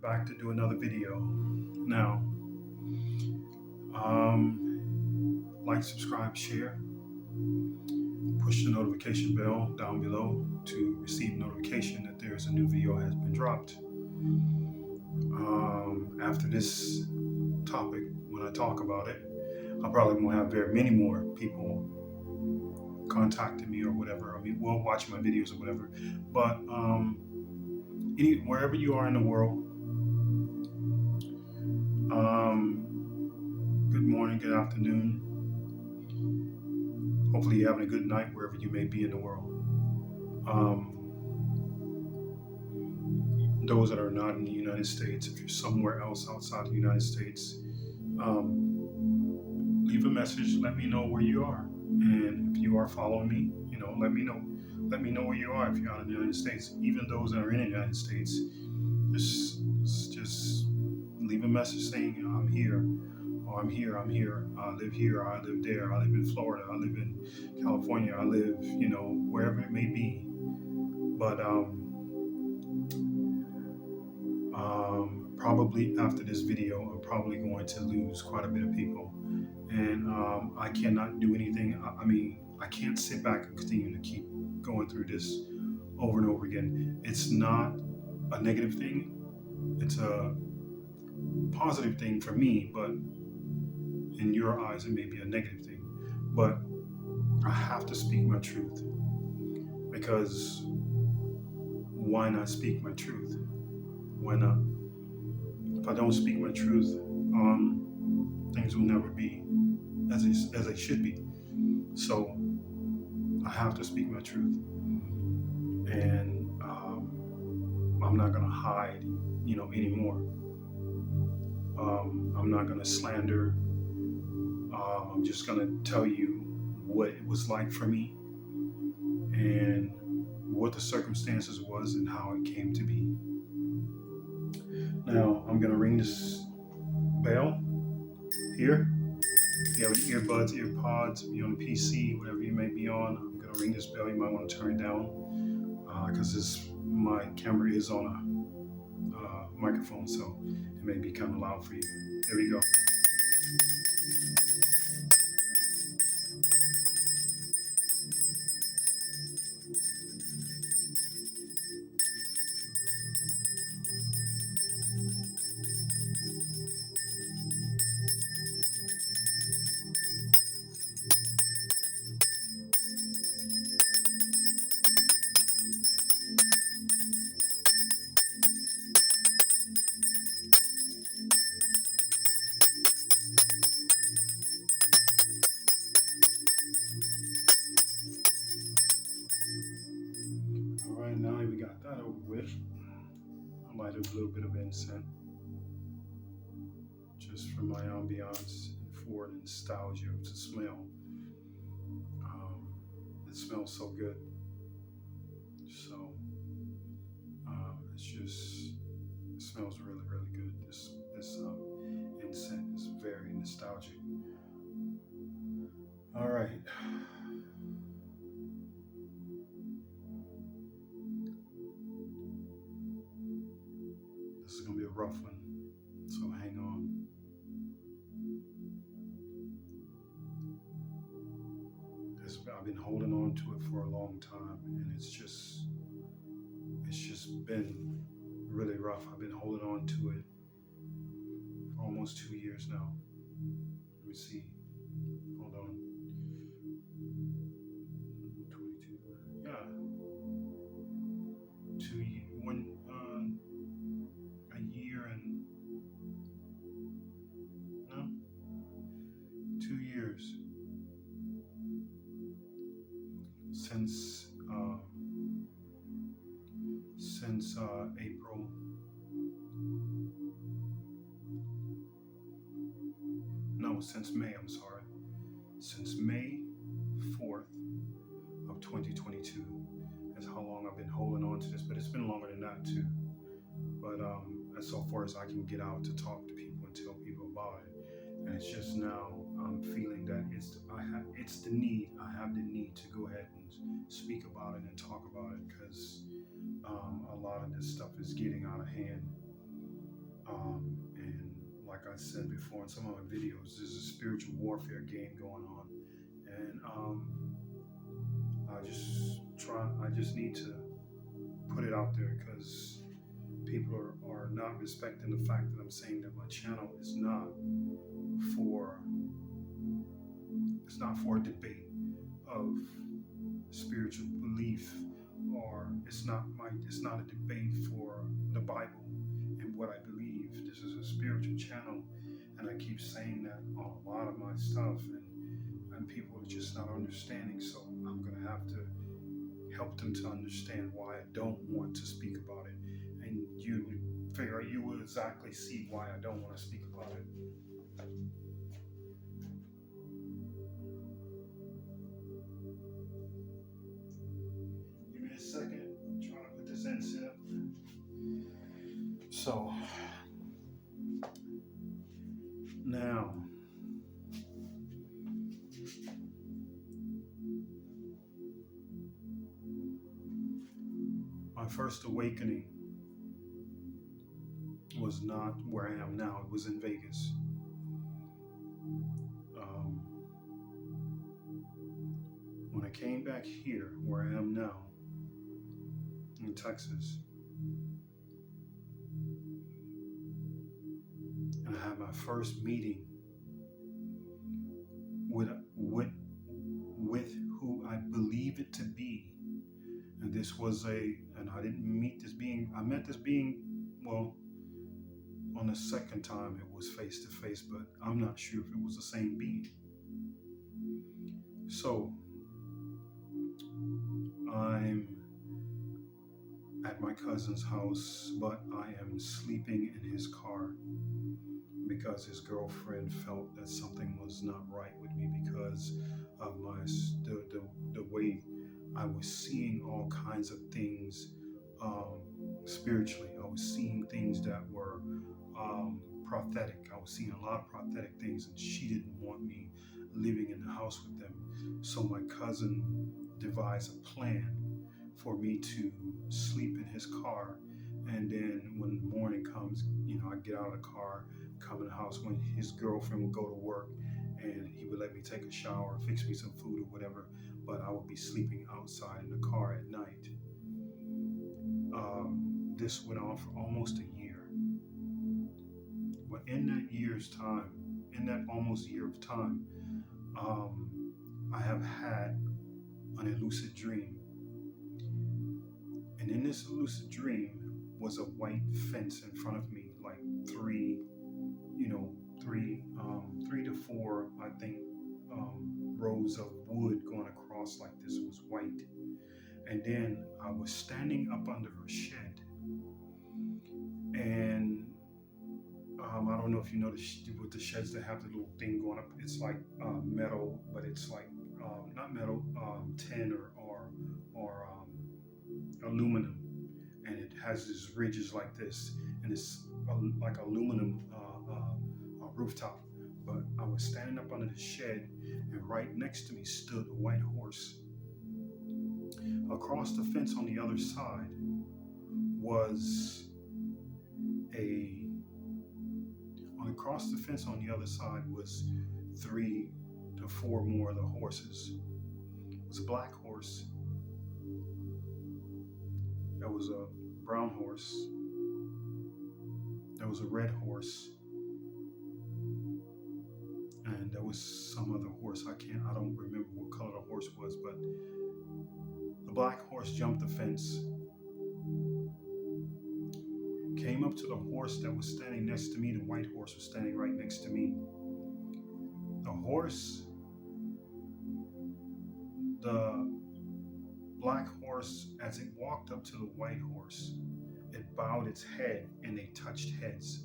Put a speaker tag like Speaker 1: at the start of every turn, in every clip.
Speaker 1: back to do another video. Now, like, subscribe, share, push the notification bell down below to receive notification that there's a new video has been dropped. After this topic, when I talk about it, I probably won't have very many more people contacting me or whatever. I mean, well, watch my videos or whatever. But wherever you are in the world, good morning, good afternoon. Hopefully, you're having a good night wherever you may be in the world. Those that are not in the United States, if you're somewhere else outside the United States, leave a message. Let me know where you are, and if you are following me, let me know. Let me know where you are if you're out in the United States. Even those that are in the United States, just leave a message saying I'm here, or I'm here. I'm here. I live here. I live there. I live in Florida. I live in California. I live, wherever it may be. But probably after this video, I'm probably going to lose quite a bit of people, and I cannot do anything. I mean, I can't sit back and continue to keep going through this over and over again. It's not a negative thing. It's a positive thing for me, but in your eyes, it may be a negative thing. But I have to speak my truth, because why not speak my truth? Why not? If I don't speak my truth, things will never be as they should be. So I have to speak my truth, and I'm not gonna hide, anymore. I'm not gonna slander. I'm just gonna tell you what it was like for me, and what the circumstances was, and how it came to be. Now I'm gonna ring this bell here. If you have any earbuds, earpods, if you're on a PC, whatever you may be on, I'm gonna ring this bell. You might want to turn it down, because my camera is on a microphone, so it may be kind of loud for you. There we go. All right, now that we got that over with, I light a little bit of incense just for my ambiance and for the nostalgia of the smell. Um, it smells so good. So it smells really, really good. This incense is very nostalgic. All right. This is gonna be a rough one, so hang on. I've been holding on to it for a long time, and it's just been really rough. I've been holding on to it for almost 2 years now. Let me see. Hold on. 22. Yeah. 1 year and no, 2 years since April. No, since May. I'm sorry. Since May 4th of 2022 is how long I've been holding on to this, but it's been longer than that too. But as so far as I can get out to talk to people and tell people about it, and it's just now I'm feeling that it's the need. I have the need to go ahead and speak about it and talk about it, because a lot of this stuff is getting out of hand, I said before in some of my videos, there's a spiritual warfare game going on, and I just need to put it out there because people are not respecting the fact that I'm saying that my channel is not for a debate of spiritual belief, or it's not a debate for the Bible and what I believe. This is a spiritual channel, and I keep saying that on a lot of my stuff, and people are just not understanding. So I'm gonna have to help them to understand why I don't want to speak about it, and you will exactly see why I don't want to speak about it. Give me a second. I'm trying to put this in set. So now, my first awakening was not where I am now. It was in Vegas. When I came back here, where I am now, in Texas, and I had my first meeting with who I believe it to be. And I didn't meet this being, I met this being, well, on the second time it was face to face, but I'm not sure if it was the same being. So I'm at my cousin's house, but I am sleeping in his car because his girlfriend felt that something was not right with me because of the way I was seeing all kinds of things spiritually. I was seeing things that were prophetic. I was seeing a lot of prophetic things, and she didn't want me living in the house with them. So my cousin devised a plan for me to sleep in his car. And then when the morning comes, I get out of the car, come in the house when his girlfriend would go to work, and he would let me take a shower, fix me some food or whatever, but I would be sleeping outside in the car at night. This went on for almost a year. But in that almost year of time, I have had an lucid dream. And in this lucid dream was a white fence in front of me, like three to four, I think, rows of wood going across like this. It was white. And then I was standing up under a shed. And I don't know if you know with the sheds that have the little thing going up. It's like metal, but it's like not metal, tin or aluminum, and it has these ridges like this, and it's like aluminum rooftop. But I was standing up under the shed, and right next to me stood a white horse. Across the fence on the other side was three to four more of the horses. It was a black horse. There was a brown horse. There was a red horse. And there was some other horse. I don't remember what color the horse was, but the black horse jumped the fence, came up to the horse that was standing next to me. The white horse was standing right next to me. The black horse, as it walked up to the white horse, it bowed its head and they touched heads.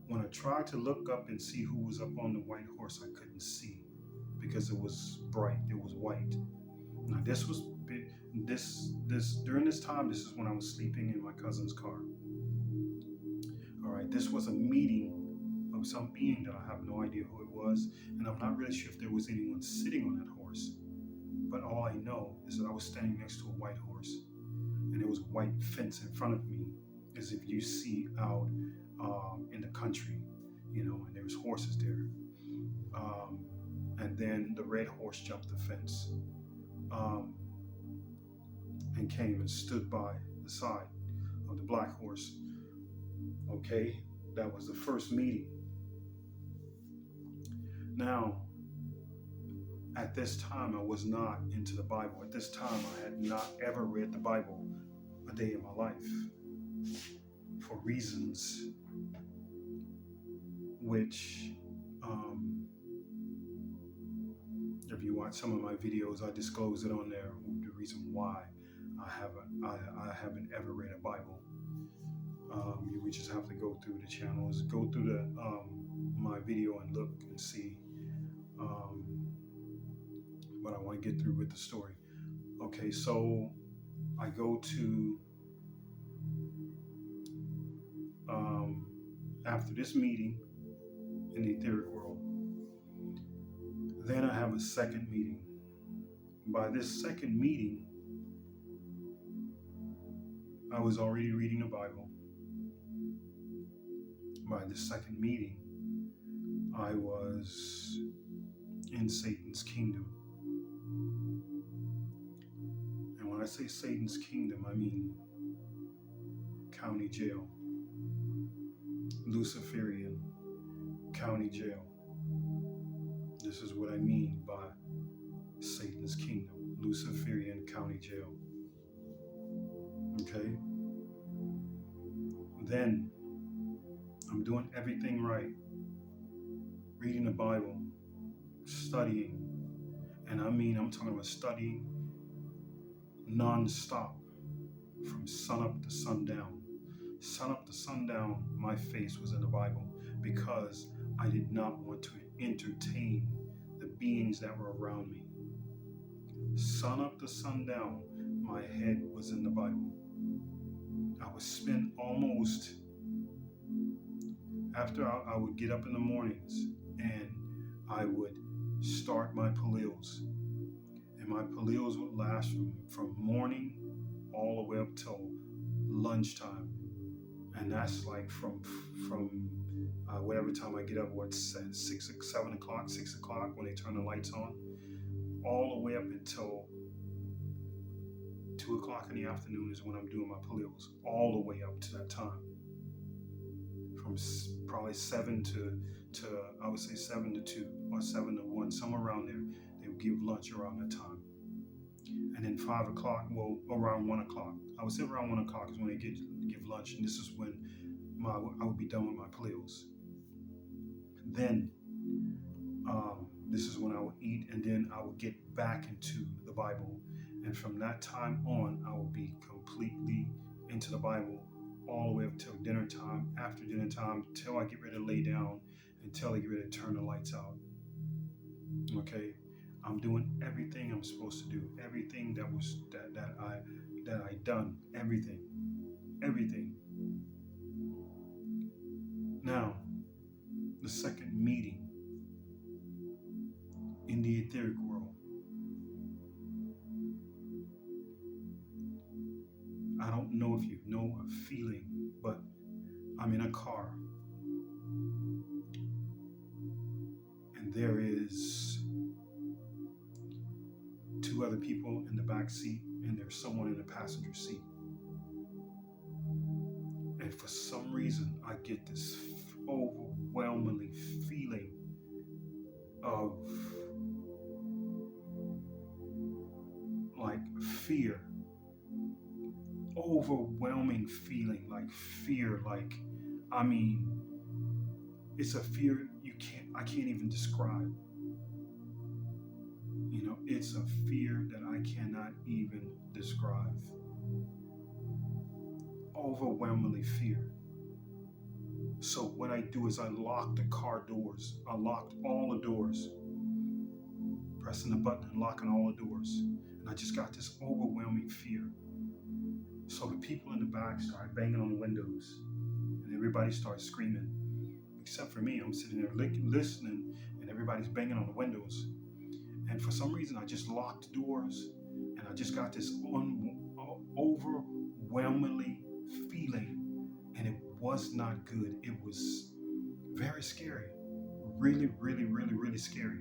Speaker 1: When I tried to look up and see who was up on the white horse, I couldn't see because it was bright, it was white. Now during this time, this is when I was sleeping in my cousin's car. All right, this was a meeting of some being that I have no idea who it was, and I'm not really sure if there was anyone sitting on that horse. But all I know is that I was standing next to a white horse, and there was a white fence in front of me, as if you see out in the country. and there was horses there. Um, and then the red horse jumped the fence, um, and came and stood by the side of the black horse. Okay, that was the first meeting. Now, at this time, I was not into the Bible. At this time, I had not ever read the Bible a day in my life for reasons which, um, if you watch some of my videos, I disclose it on there. The reason why I haven't ever read a Bible. We just have to go through the channels, go through the my video and look and see. Um, but I want to get through with the story. Okay, so I go to um, after this meeting in the etheric world. Then I have a second meeting. By this second meeting, I was already reading the Bible. By this second meeting, I was in Satan's kingdom. And when I say Satan's kingdom, I mean county jail, Luciferian county jail. This is what I mean by Satan's kingdom, Luciferian county jail. Okay? Then I'm doing everything right, reading the Bible, studying, and I'm talking about studying non-stop from sun up to sundown. Sun up to sundown, my face was in the Bible because I did not want to entertain the beings that were around me. Sun up to sundown, my head was in the Bible. I would spend almost, after I would get up in the mornings and I would start my palils. And my palils would last from morning all the way up till lunchtime. And that's like from whatever time I get up, 7 o'clock, 6 o'clock when they turn the lights on, all the way up until 2 o'clock in the afternoon is when I'm doing my palils, all the way up to that time. From probably 7 to I would say 7 to 2 or 7 to 1, somewhere around there. They would give lunch around that time. And then 5 o'clock, well, around 1 o'clock. I would say around 1 o'clock is when they give lunch, and this is when I would be done with my palils. Then this is when I would eat, and then I would get back into the Bible. And from that time on, I will be completely into the Bible all the way up till dinner time, after dinner time, till I get ready to lay down, until I get ready to turn the lights out. Okay, I'm doing everything I'm supposed to do, everything that I done, everything. Now, the second meeting in the etheric world. I don't know if you know a feeling, but I'm in a car and there is 2 other people in the back seat and there's someone in the passenger seat. And for some reason, I get this overwhelmingly feeling of like fear. Overwhelming feeling like fear, it's a fear I can't even describe. It's a fear that I cannot even describe. Overwhelmingly fear. So what I do is I lock the car doors. I locked all the doors, pressing the button and locking all the doors. And I just got this overwhelming fear. So the people in the back started banging on the windows and everybody started screaming. Except for me, I'm sitting there listening and everybody's banging on the windows. And for some reason, I just locked the doors and I just got this overwhelmingly feeling, and it was not good. It was Very scary. Really, really, really, really scary.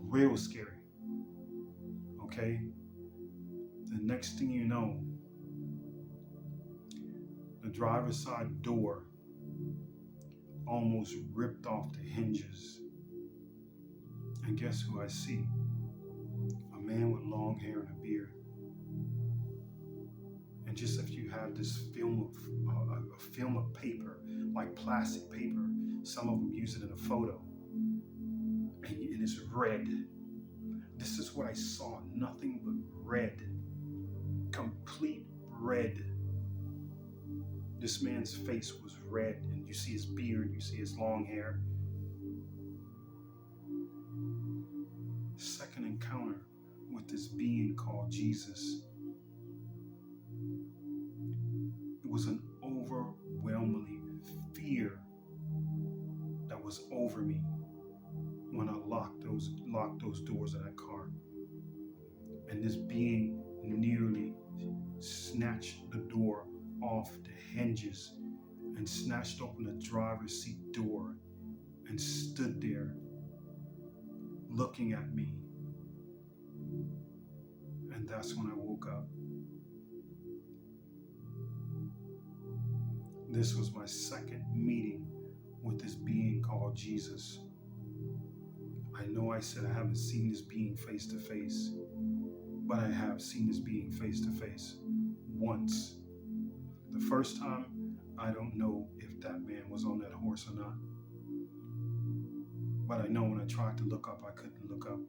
Speaker 1: Real scary. Okay? The next thing you know, the driver's side door almost ripped off the hinges. And guess who I see? A man with long hair and a beard. And just if you have this a film of paper, like plastic paper, some of them use it in a photo, and it's red. This is what I saw, nothing but red, complete red. This man's face was red, and you see his beard, you see his long hair. Second encounter with this being called Jesus. It was an overwhelming fear that was over me when I locked those doors of that car. And this being nearly snatched the door off the hinges and snatched open the driver's seat door and stood there looking at me. And that's when I woke up. This was my second meeting with this being called Jesus. I know I said I haven't seen this being face to face, but I have seen this being face to face once. The first time, I don't know if that man was on that horse or not. But I know when I tried to look up, I couldn't look up.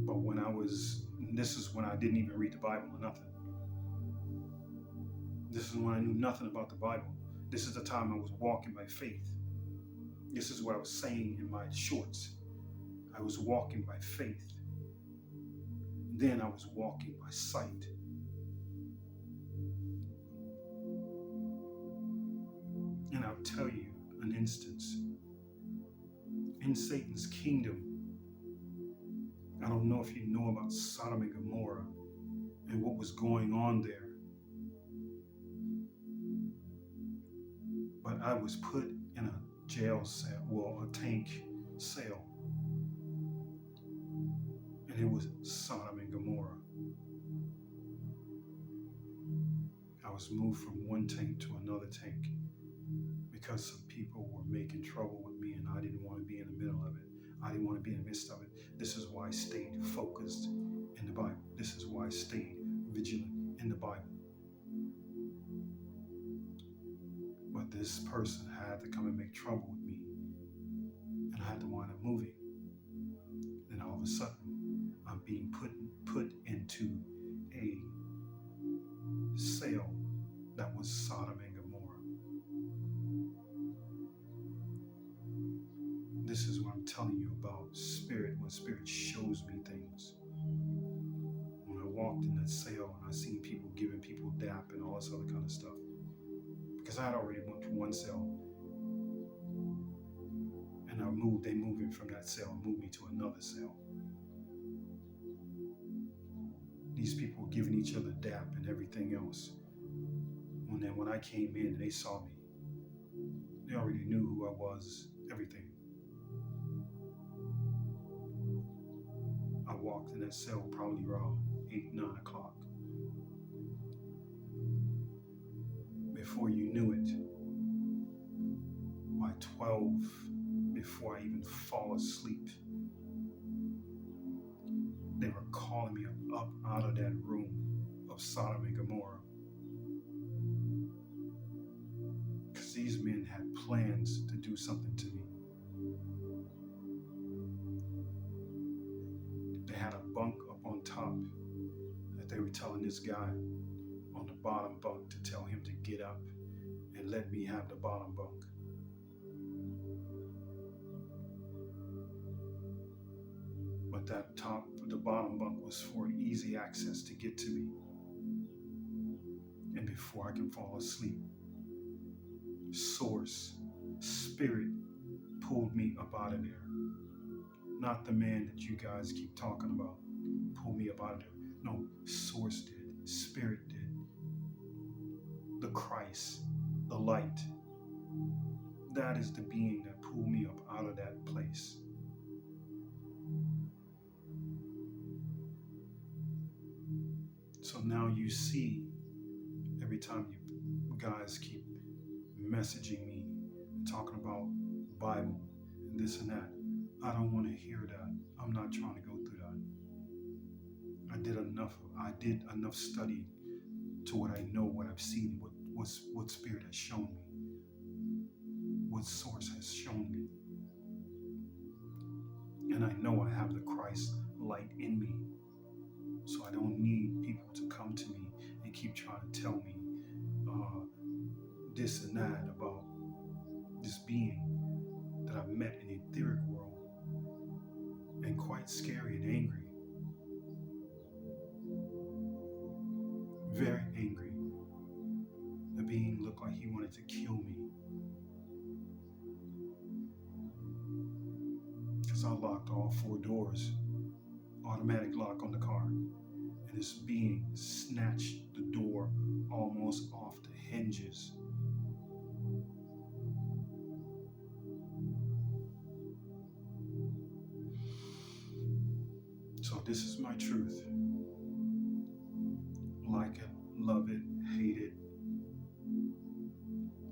Speaker 1: But this is when I didn't even read the Bible or nothing. This is when I knew nothing about the Bible. This is the time I was walking by faith. This is what I was saying in my shorts. I was walking by faith. Then I was walking by sight. And I'll tell you an instance. In Satan's kingdom, I don't know if you know about Sodom and Gomorrah and what was going on there. But I was put in a jail cell, well, a tank cell. And it was Sodom and Gomorrah. I was moved from one tank to another tank because some people were making trouble with me and I didn't want to be in the middle of it. I didn't want to be in the midst of it. This is why I stayed focused in the Bible. This is why I stayed vigilant in the Bible. But this person had to come and make trouble with me, and I had to wind up moving. Then all of a sudden, I'm being put into a cell that was Sodom and Gomorrah. This is what I'm telling you about spirit, when spirit shows me things. When I walked in that cell and I seen people giving people dap and all this other kind of stuff. Because I had already went to one cell. And they moved me from that cell and moved me to another cell. These people were giving each other dap and everything else. And then when I came in and they saw me, they already knew who I was, everything. I walked in that cell probably around 8, 9 o'clock. Before you knew it, by 12, before I even fall asleep, they were calling me up out of that room of Sodom and Gomorrah. Because these men had plans to do something to me. They had a bunk up on top that they were telling this guy on the bottom bunk to tell him to get up and let me have the bottom bunk. But the bottom bunk was for easy access to get to me. And before I can fall asleep, source, spirit pulled me up out of there. Not the man that you guys keep talking about pulled me up out of there. No, source did, spirit did. Christ, the light. That is the being that pulled me up out of that place. So now you see, every time you guys keep messaging me, talking about the Bible and this and that, I don't want to hear that. I'm not trying to go through that. I did enough study to what I know, what I've seen, what Spirit has shown me, what source has shown me. And I know I have the Christ light in me. So I don't need people to come to me and keep trying to tell me this and that about this being that I've met in the etheric world, and quite scary and angry, very angry. The being looked like he wanted to kill me because I locked all 4 doors, automatic lock on the car, and this being snatched the door almost off the hinges. So this is my truth. Like it, love it, hate it.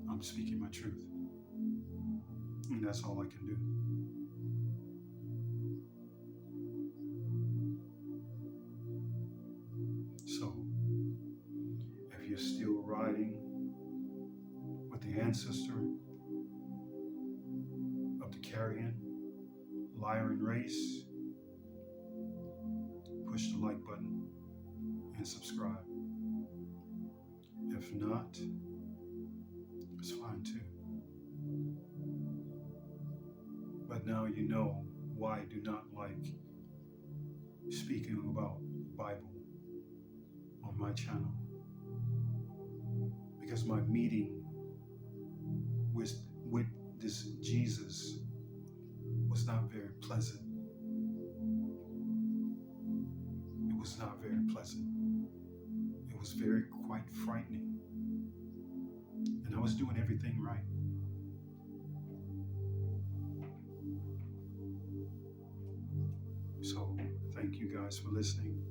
Speaker 1: I'm speaking my truth. And that's all I can do. So, if you're still riding with the ancestor of the carrion, Lyran race, push the like button and subscribe. If not, it's fine too. But now you know why I do not like speaking about Bible on my channel. Because my meeting with this Jesus was not very pleasant. It was not very pleasant. It was very quite frightening. And I was doing everything right. So thank you guys for listening.